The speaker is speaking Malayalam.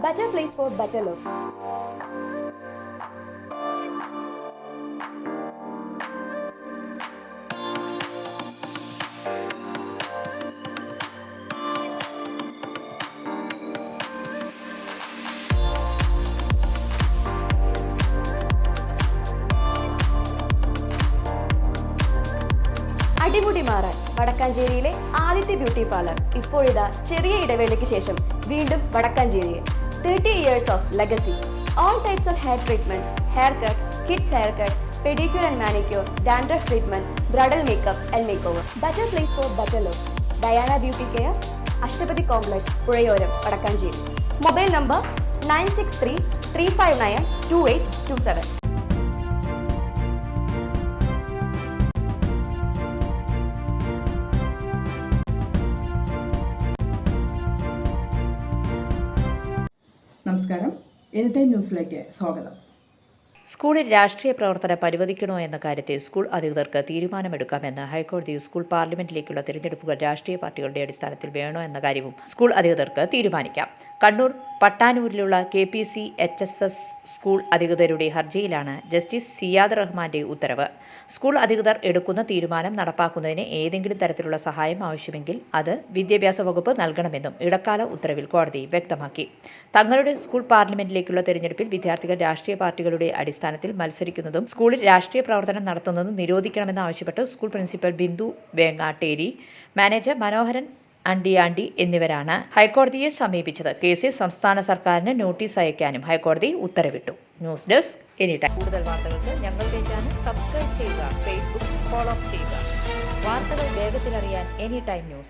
Better place for better looks. അടിമുടി മാറാൻ വടക്കാഞ്ചേരിയിലെ ആദ്യത്തെ ബ്യൂട്ടി പാർലർ ഇപ്പോഴിതാ ചെറിയ ഇടവേളയ്ക്ക് ശേഷം വീണ്ടും വടക്കാഞ്ചേരിയിൽ 30 years of legacy. All types of hair treatment, haircut, kids haircut, pedicure and manicure, dandruff treatment, bridal makeup and makeover. Better place for better look. Diana Beauty Care, Ashtapati Complex, Purayoram, Vadakkanchery. Mobile number 9633592827. നമസ്കാരം, എനി ടൈം ന്യൂസിലേക്ക് സ്വാഗതം. സ്കൂളിൽ രാഷ്ട്രീയ പ്രവർത്തനം അനുവദിക്കണോ എന്ന കാര്യത്തിൽ സ്കൂൾ അധികൃതർക്ക് തീരുമാനമെടുക്കാമെന്ന് ഹൈക്കോടതി. സ്കൂൾ പാർലമെന്റിലേക്കുള്ള തിരഞ്ഞെടുപ്പുകൾ രാഷ്ട്രീയ പാർട്ടികളുടെ അടിസ്ഥാനത്തിൽ വേണോ എന്ന കാര്യവും സ്കൂൾ അധികൃതർക്ക് തീരുമാനിക്കാം. കണ്ണൂർ പട്ടാനൂരിലുള്ള KPCHSS സ്കൂൾ അധികൃതരുടെ ഹർജിയിലാണ് ജസ്റ്റിസ് സിയാദ് റഹ്മാന്റെ ഉത്തരവ്. സ്കൂൾ അധികൃതർ എടുക്കുന്ന തീരുമാനം നടപ്പാക്കുന്നതിന് ഏതെങ്കിലും തരത്തിലുള്ള സഹായം ആവശ്യമെങ്കിൽ അത് വിദ്യാഭ്യാസ വകുപ്പ് നൽകണമെന്നും ഇടക്കാല ഉത്തരവിൽ കോടതി വ്യക്തമാക്കി. തങ്ങളുടെ സ്കൂൾ പാർലമെന്റിലേക്കുള്ള തെരഞ്ഞെടുപ്പിൽ വിദ്യാർത്ഥികൾ രാഷ്ട്രീയ പാർട്ടികളുടെ അടിസ്ഥാനത്തിൽ മത്സരിക്കുന്നതും സ്കൂളിൽ രാഷ്ട്രീയ പ്രവർത്തനം നടത്തുന്നതും നിരോധിക്കണമെന്നാവശ്യപ്പെട്ട് സ്കൂൾ പ്രിൻസിപ്പൽ ബിന്ദു വേങ്ങാട്ടേരി, മാനേജർ മനോഹരൻ അണ്ടിയാണ്ടി എന്നിവരാണ് ഹൈക്കോടതിയെ സമീപിച്ചത്. കേസിൽ സംസ്ഥാന സർക്കാരിന് നോട്ടീസ് അയക്കാനും ഹൈക്കോടതി ഉത്തരവിട്ടു. News desk any time. കൂടുതൽ വാർത്തകൾക്ക് ഞങ്ങളുടെ ചാനൽ സബ്സ്ക്രൈബ് ചെയ്യുക, ഫേസ്ബുക്ക് ഫോളോ ചെയ്യുക. വാർത്തകൾ വേഗത്തിലറിയാൻ എനി ടൈം ന്യൂസ്.